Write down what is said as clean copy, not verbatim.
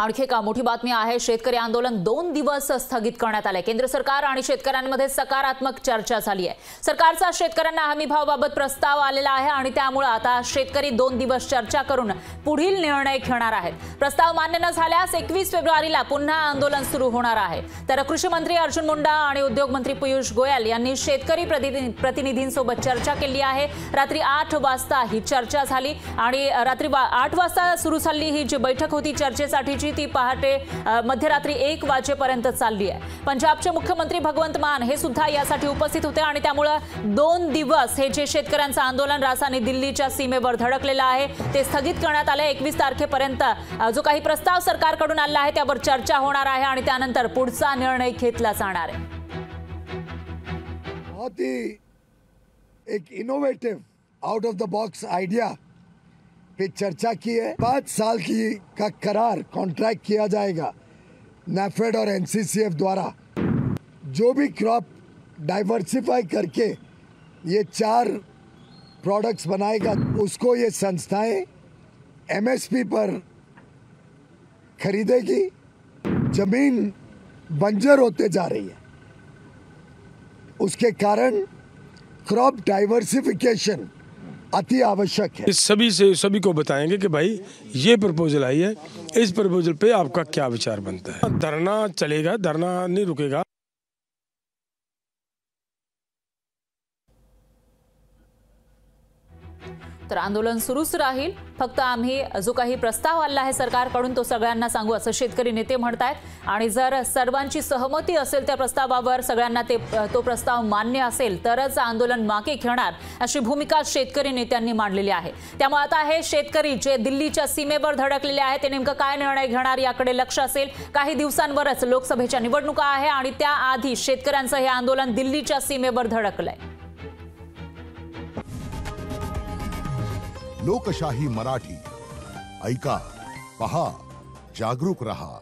आणखी एक मोठी बातमी आहे। शेतकरी आंदोलन 2 दिवस स्थगित करण्यात आले। केंद्र सरकार आणि शेतकऱ्यांमध्ये सकारात्मक चर्चा झाली आहे। सरकारचा शेतकऱ्यांना हमी भावाबाबत प्रस्ताव आलेला आहे आणि त्यामुळे आता शेतकरी 2 दिवस चर्चा करून पुढील निर्णय घेणार आहेत। प्रस्ताव मान्य न झाल्यास 21 फेब्रुवारीला पुन्हा आंदोलन सुरू होणार आहे। तर कृषी मंत्री अर्जुन मुंडा आणि उद्योग मंत्री पियुष गोयल यांनी शेतकरी प्रतिनिधींसोबत चर्चा केली आहे। रात्री 8 वाजता ही चर्चा झाली आणि रात्री 8 वाजता सुरू झाली ही जी बैठक होती चर्चेसाठीची ती पहाटे मध्यरात्री 1 वाजेपर्यंत चालली आहे। पंजाबचे मुख्यमंत्री भगवंत मान हे सुद्धा यासाठी उपस्थित होते आणि त्यामुळे 2 दिवस हे जे शेतकऱ्यांचं आंदोलन राजधानी दिल्लीच्या सीमेवर धडकलेलं आहे ते स्थगित करण्यात आले। 21 तारखेपर्यंत जो काही प्रस्ताव सरकारकडून आला आहे त्यावर चर्चा होणार आहे आणि त्यानंतर पुढचा निर्णय घेतला जाणार आहे। बहुत ही एक innovative out of the box idea पे चर्चा की है। 5 साल की का करार कॉन्ट्रैक्ट किया जाएगा नैफेड और एनसीसीएफ द्वारा। जो भी क्रॉप डाइवर्सिफाई करके ये 4 प्रोडक्ट्स बनाएगा उसको ये संस्थाएं एमएसपी पर खरीदेगी। जमीन बंजर होते जा रही है, उसके कारण क्रॉप डाइवर्सिफिकेशन अति आवश्यक है। इस सभी को बताएंगे कि भाई ये प्रपोजल आई है, इस प्रपोजल पे आपका क्या विचार बनता है। धरना चलेगा, धरना नहीं रुकेगा। तर आंदोलन सुरूच राहील, फक्त आम्ही जो काही प्रस्ताव आला आहे सरकारकडून तो सगळ्यांना सांगू असं शेतकरी नेते म्हणतात आणि जर सर्वांची सहमती असेल त्या प्रस्तावावर सगळ्यांना तो प्रस्ताव मान्य असेल तरच आंदोलन मागे घेणार अशी भूमिका शेतकरी नेत्यांनी मांडलेली आहे। त्यामुळे आता हे शेतकरी जे दिल्लीच्या सीमेवर धडकलेले आहेत ते नेमकं काय निर्णय घेणार याकडे लक्ष असेल। काही दिवसांवरच लोकसभेच्या निवडणुका आहे आणि त्याआधी शेतकऱ्यांचं हे आंदोलन दिल्लीच्या सीमेवर धडकलंय। लोकशाही मराठी ऐका, पहा, जागरूक रहा।